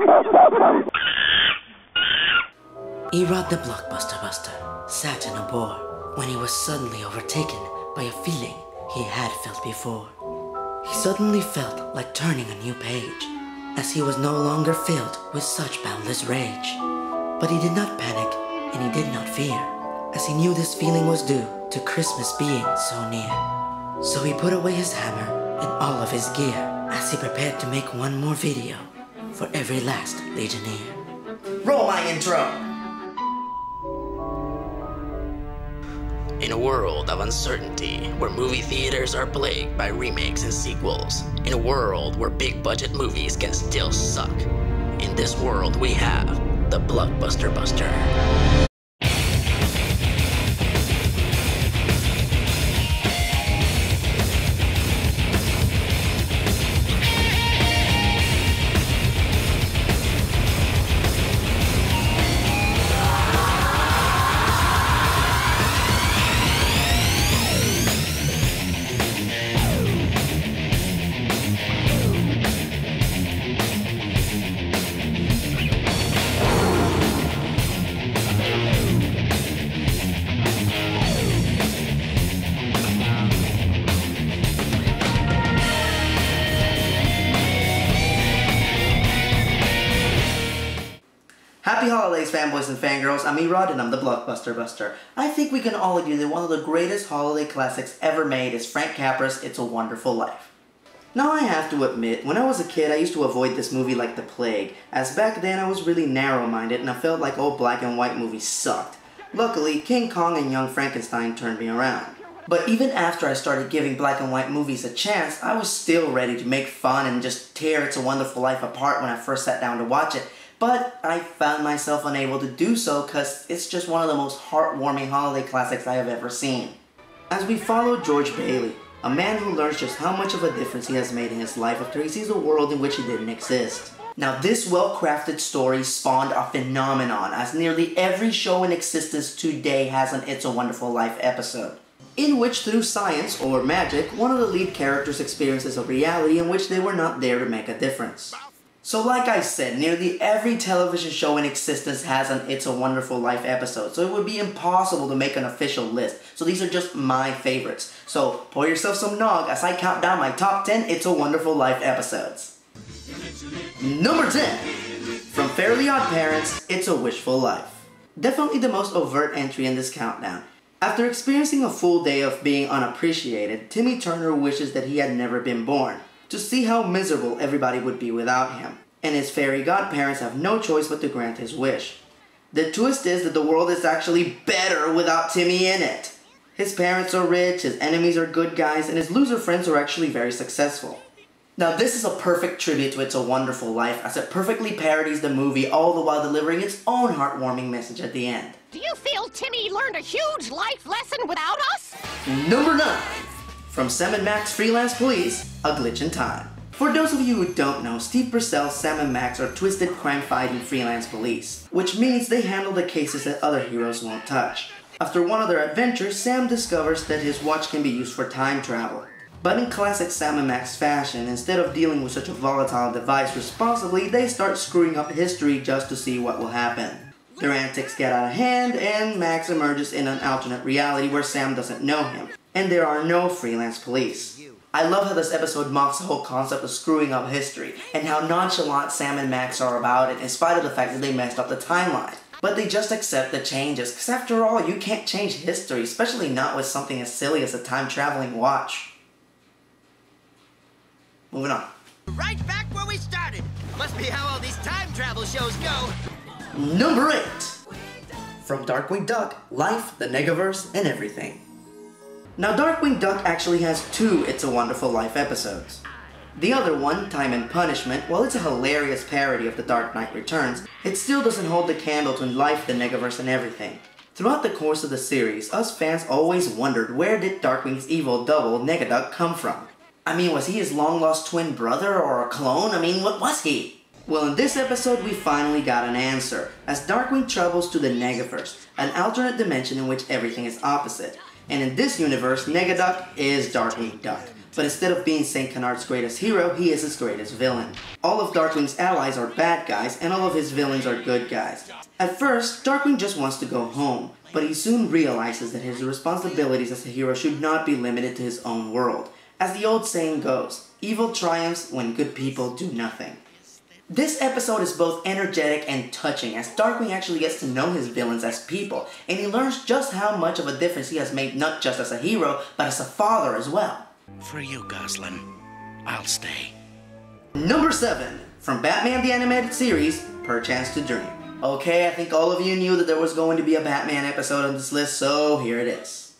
ERod the Blockbuster Buster sat in a bar when he was suddenly overtaken by a feeling he had felt before. He suddenly felt like turning a new page, as he was no longer filled with such boundless rage. But he did not panic and he did not fear, as he knew this feeling was due to Christmas being so near. So he put away his hammer and all of his gear as he prepared to make one more video for every last Legionnaire. Roll my intro! In a world of uncertainty, where movie theaters are plagued by remakes and sequels, in a world where big-budget movies can still suck, in this world we have the Blockbuster Buster. Happy holidays, fanboys and fangirls. I'm ERod and I'm the Blockbuster Buster. I think we can all agree that one of the greatest holiday classics ever made is Frank Capra's It's a Wonderful Life. Now I have to admit, when I was a kid I used to avoid this movie like the plague, as back then I was really narrow-minded and I felt like old black and white movies sucked. Luckily, King Kong and Young Frankenstein turned me around. But even after I started giving black and white movies a chance, I was still ready to make fun and just tear It's a Wonderful Life apart when I first sat down to watch it. But I found myself unable to do so because it's just one of the most heartwarming holiday classics I have ever seen. As we follow George Bailey, a man who learns just how much of a difference he has made in his life after he sees a world in which he didn't exist. Now this well-crafted story spawned a phenomenon, as nearly every show in existence today has an It's a Wonderful Life episode, in which through science or magic, one of the lead characters experiences a reality in which they were not there to make a difference. So like I said, nearly every television show in existence has an It's a Wonderful Life episode, so it would be impossible to make an official list. So these are just my favorites. So pour yourself some nog as I count down my top 10 It's a Wonderful Life episodes. Number 10. From Fairly OddParents, It's a Wishful Life. Definitely the most overt entry in this countdown. After experiencing a full day of being unappreciated, Timmy Turner wishes that he had never been born, to see how miserable everybody would be without him, and his fairy godparents have no choice but to grant his wish. The twist is that the world is actually better without Timmy in it. His parents are rich, his enemies are good guys, and his loser friends are actually very successful. Now this is a perfect tribute to It's a Wonderful Life, as it perfectly parodies the movie all the while delivering its own heartwarming message at the end. Do you feel Timmy learned a huge life lesson without us? Number 9. From Sam and Max Freelance Police, A Glitch in Time. For those of you who don't know, Steve Purcell's Sam and Max are twisted crime-fighting freelance police, which means they handle the cases that other heroes won't touch. After one of their adventures, Sam discovers that his watch can be used for time travel. But in classic Sam and Max fashion, instead of dealing with such a volatile device responsibly, they start screwing up history just to see what will happen. Their antics get out of hand, and Max emerges in an alternate reality where Sam doesn't know him, and there are no freelance police. I love how this episode mocks the whole concept of screwing up history, and how nonchalant Sam and Max are about it in spite of the fact that they messed up the timeline. But they just accept the changes, because after all, you can't change history, especially not with something as silly as a time-traveling watch. Moving on. Right back where we started. Must be how all these time travel shows go. Number 8. From Darkwing Duck, Life, the Negaverse, and Everything. Now Darkwing Duck actually has 2 It's a Wonderful Life episodes. The other one, Time and Punishment, while it's a hilarious parody of The Dark Knight Returns, it still doesn't hold the candle to Life, the Negaverse, and Everything. Throughout the course of the series, us fans always wondered where did Darkwing's evil double, Negaduck, come from? I mean, was he his long-lost twin brother or a clone? I mean, what was he? Well, in this episode, we finally got an answer, as Darkwing travels to the Negaverse, an alternate dimension in which everything is opposite. And in this universe, Negaduck is Darkwing Duck. But instead of being St. Canard's greatest hero, he is his greatest villain. All of Darkwing's allies are bad guys, and all of his villains are good guys. At first, Darkwing just wants to go home, but he soon realizes that his responsibilities as a hero should not be limited to his own world. As the old saying goes, evil triumphs when good people do nothing. This episode is both energetic and touching, as Darkwing actually gets to know his villains as people, and he learns just how much of a difference he has made not just as a hero, but as a father as well. For you, Goslin, I'll stay. Number 7. From Batman the Animated Series, Perchance to Dream. Okay, I think all of you knew that there was going to be a Batman episode on this list, so here it is.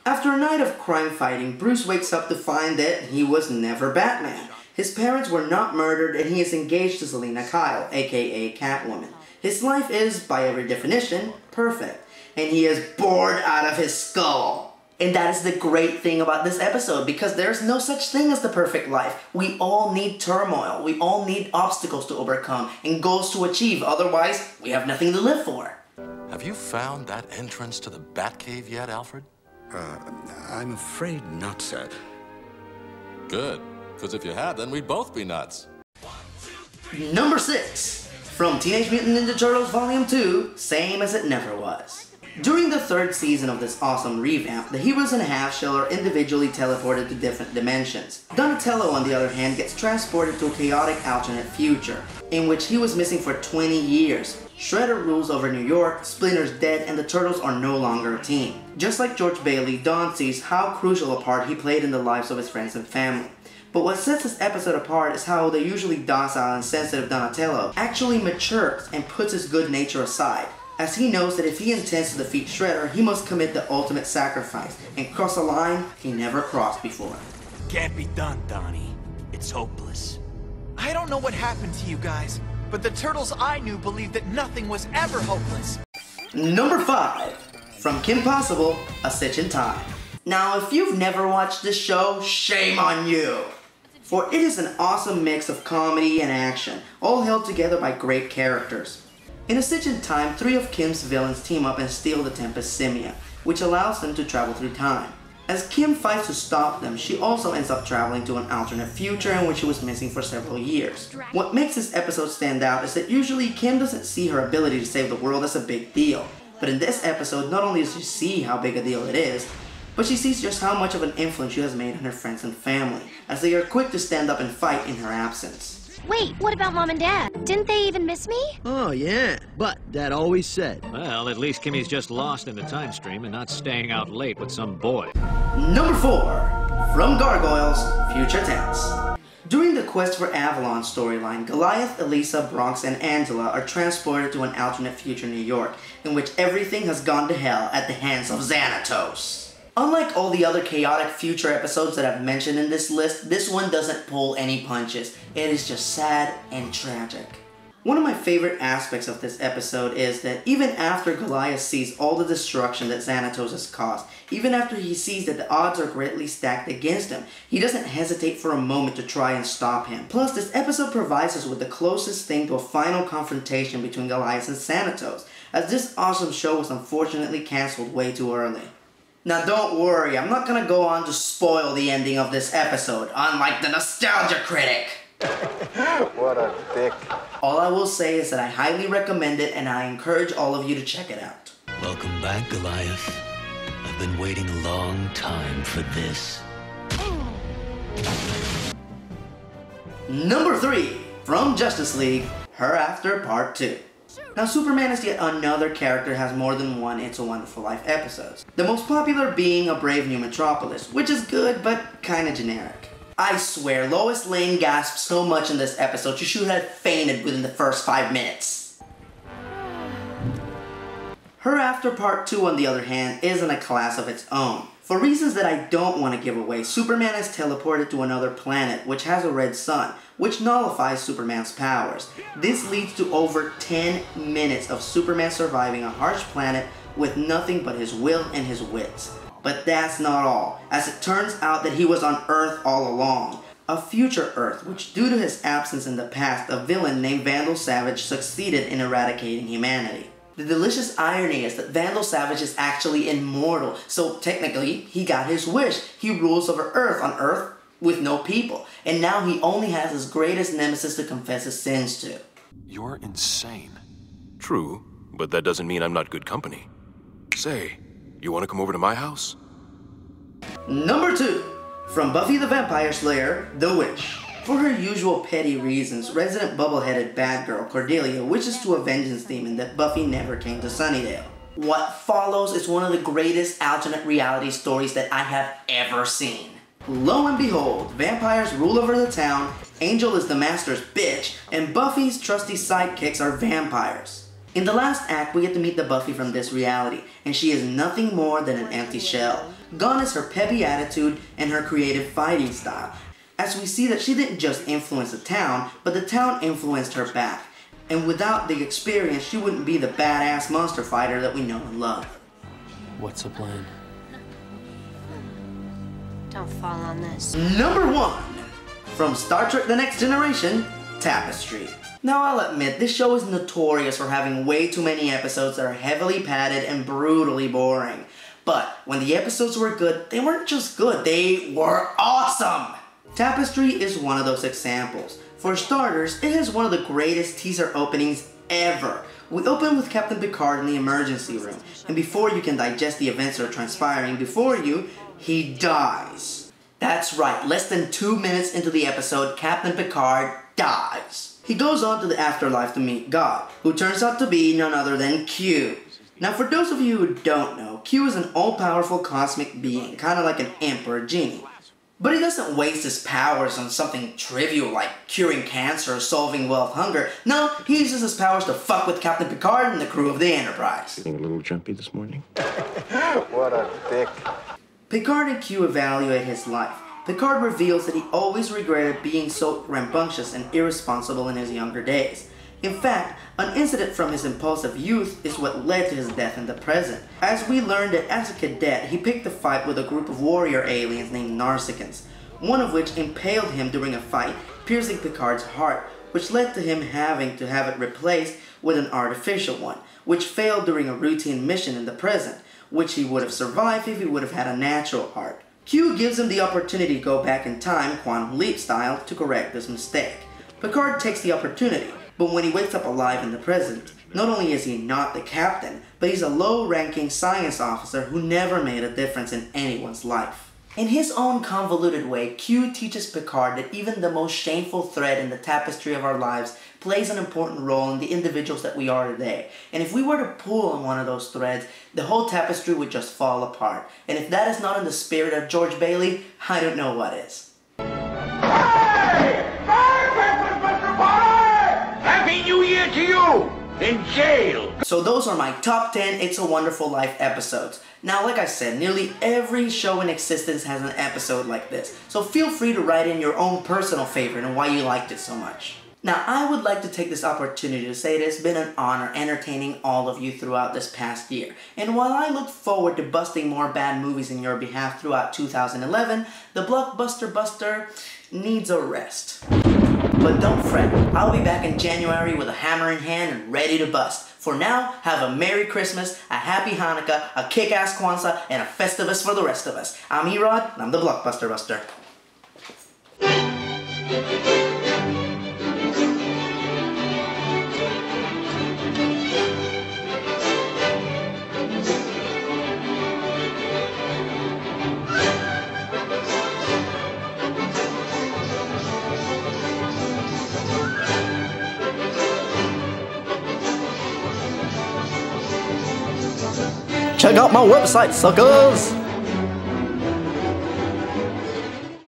After a night of crime fighting, Bruce wakes up to find that he was never Batman. His parents were not murdered, and he is engaged to Selina Kyle, aka Catwoman. His life is, by every definition, perfect, and he is bored out of his skull. And that is the great thing about this episode, because there's no such thing as the perfect life. We all need turmoil, we all need obstacles to overcome, and goals to achieve, otherwise we have nothing to live for. Have you found that entrance to the Batcave yet, Alfred? I'm afraid not, sir. Good, because if you had, then we'd both be nuts. Number 6. From Teenage Mutant Ninja Turtles Volume 2, Same as It Never Was. During the 3rd season of this awesome revamp, the heroes in Half Shell are individually teleported to different dimensions. Donatello, on the other hand, gets transported to a chaotic alternate future, in which he was missing for 20 years. Shredder rules over New York, Splinter's dead, and the Turtles are no longer a team. Just like George Bailey, Don sees how crucial a part he played in the lives of his friends and family. But what sets this episode apart is how the usually docile and sensitive Donatello actually matures and puts his good nature aside, as he knows that if he intends to defeat Shredder, he must commit the ultimate sacrifice and cross a line he never crossed before. Can't be done, Donnie. It's hopeless. I don't know what happened to you guys, but the turtles I knew believed that nothing was ever hopeless. Number 5. From Kim Possible, A Stitch in Time. Now, if you've never watched this show, shame on you! For it is an awesome mix of comedy and action, all held together by great characters. In A Stitch in Time, 3 of Kim's villains team up and steal the Tempest Simia, which allows them to travel through time. As Kim fights to stop them, she also ends up traveling to an alternate future in which she was missing for several years. What makes this episode stand out is that usually Kim doesn't see her ability to save the world as a big deal. But in this episode, not only does she see how big a deal it is, but she sees just how much of an influence she has made on her friends and family, as they are quick to stand up and fight in her absence. Wait, what about Mom and Dad? Didn't they even miss me? Oh, yeah. But Dad always said. Well, at least Kimmy's just lost in the time stream and not staying out late with some boy. Number 4. From Gargoyles, Future Tense. During the Quest for Avalon storyline, Goliath, Elisa, Bronx, and Angela are transported to an alternate future New York, in which everything has gone to hell at the hands of Xanatos. Unlike all the other chaotic future episodes that I've mentioned in this list, this one doesn't pull any punches. It is just sad and tragic. One of my favorite aspects of this episode is that even after Goliath sees all the destruction that Xanatos has caused, even after he sees that the odds are greatly stacked against him, he doesn't hesitate for a moment to try and stop him. Plus, this episode provides us with the closest thing to a final confrontation between Goliath and Xanatos, as this awesome show was unfortunately cancelled way too early. Now don't worry, I'm not gonna go on to spoil the ending of this episode, unlike the Nostalgia Critic. What a dick. All I will say is that I highly recommend it and I encourage all of you to check it out. Welcome back, Goliath. I've been waiting a long time for this. Number 3, from Justice League, Hereafter Part 2. Now, Superman is yet another character has more than one It's a Wonderful Life episodes. The most popular being A Brave New Metropolis, which is good but kinda generic. I swear, Lois Lane gasped so much in this episode she should have fainted within the first 5 minutes. Hereafter Part 2, on the other hand, is in a class of its own. For reasons that I don't want to give away, Superman is teleported to another planet which has a red sun, which nullifies Superman's powers. This leads to over 10 minutes of Superman surviving a harsh planet with nothing but his will and his wits. But that's not all, as it turns out that he was on Earth all along. A future Earth, which due to his absence in the past, a villain named Vandal Savage succeeded in eradicating humanity. The delicious irony is that Vandal Savage is actually immortal, so technically, he got his wish. He rules over Earth on Earth with no people, and now he only has his greatest nemesis to confess his sins to. You're insane. True, but that doesn't mean I'm not good company. Say, you want to come over to my house? Number 2. From Buffy the Vampire Slayer, The Witch. For her usual petty reasons, resident bubble-headed bad girl Cordelia wishes to a vengeance demon that Buffy never came to Sunnydale. What follows is one of the greatest alternate reality stories that I have ever seen. Lo and behold, vampires rule over the town, Angel is the master's bitch, and Buffy's trusty sidekicks are vampires. In the last act, we get to meet the Buffy from this reality, and she is nothing more than an empty shell. Gone is her peppy attitude and her creative fighting style, as we see that she didn't just influence the town, but the town influenced her back. And without the experience, she wouldn't be the badass monster fighter that we know and love. What's the plan? Don't fall on this. Number 1. From Star Trek The Next Generation, Tapestry. Now I'll admit, this show is notorious for having way too many episodes that are heavily padded and brutally boring. But when the episodes were good, they weren't just good, they were awesome! Tapestry is one of those examples. For starters, it is one of the greatest teaser openings ever. We open with Captain Picard in the emergency room, and before you can digest the events that are transpiring before you, he dies. That's right, less than 2 minutes into the episode, Captain Picard dies. He goes on to the afterlife to meet God, who turns out to be none other than Q. Now for those of you who don't know, Q is an all-powerful cosmic being, kind of like an imp or a genie. But he doesn't waste his powers on something trivial like curing cancer or solving world hunger. No, he uses his powers to fuck with Captain Picard and the crew of the Enterprise. Feeling a little jumpy this morning? What a dick. Picard and Q evaluate his life. Picard reveals that he always regretted being so rambunctious and irresponsible in his younger days. In fact, an incident from his impulsive youth is what led to his death in the present, as we learned that as a cadet, he picked a fight with a group of warrior aliens named Narsicans, one of which impaled him during a fight, piercing Picard's heart, which led to him having to have it replaced with an artificial one, which failed during a routine mission in the present, which he would have survived if he would have had a natural heart. Q gives him the opportunity to go back in time, quantum leap style, to correct this mistake. Picard takes the opportunity, but when he wakes up alive in the present, not only is he not the captain, but he's a low-ranking science officer who never made a difference in anyone's life. In his own convoluted way, Q teaches Picard that even the most shameful thread in the tapestry of our lives plays an important role in the individuals that we are today. And if we were to pull on one of those threads, the whole tapestry would just fall apart. And if that is not in the spirit of George Bailey, I don't know what is. Hey! Merry Christmas, Mr. Potter! Happy New Year to you! In jail! So those are my top 10 It's a Wonderful Life episodes. Now, like I said, nearly every show in existence has an episode like this, so feel free to write in your own personal favorite and why you liked it so much. Now, I would like to take this opportunity to say it has been an honor entertaining all of you throughout this past year. And while I look forward to busting more bad movies in your behalf throughout 2011, the Blockbuster Buster needs a rest. But don't fret, I'll be back in January with a hammer in hand and ready to bust. For now, have a Merry Christmas, a Happy Hanukkah, a kick-ass Kwanzaa, and a Festivus for the rest of us. I'm ERod, and I'm the Blockbuster Buster. Check out my website, suckers!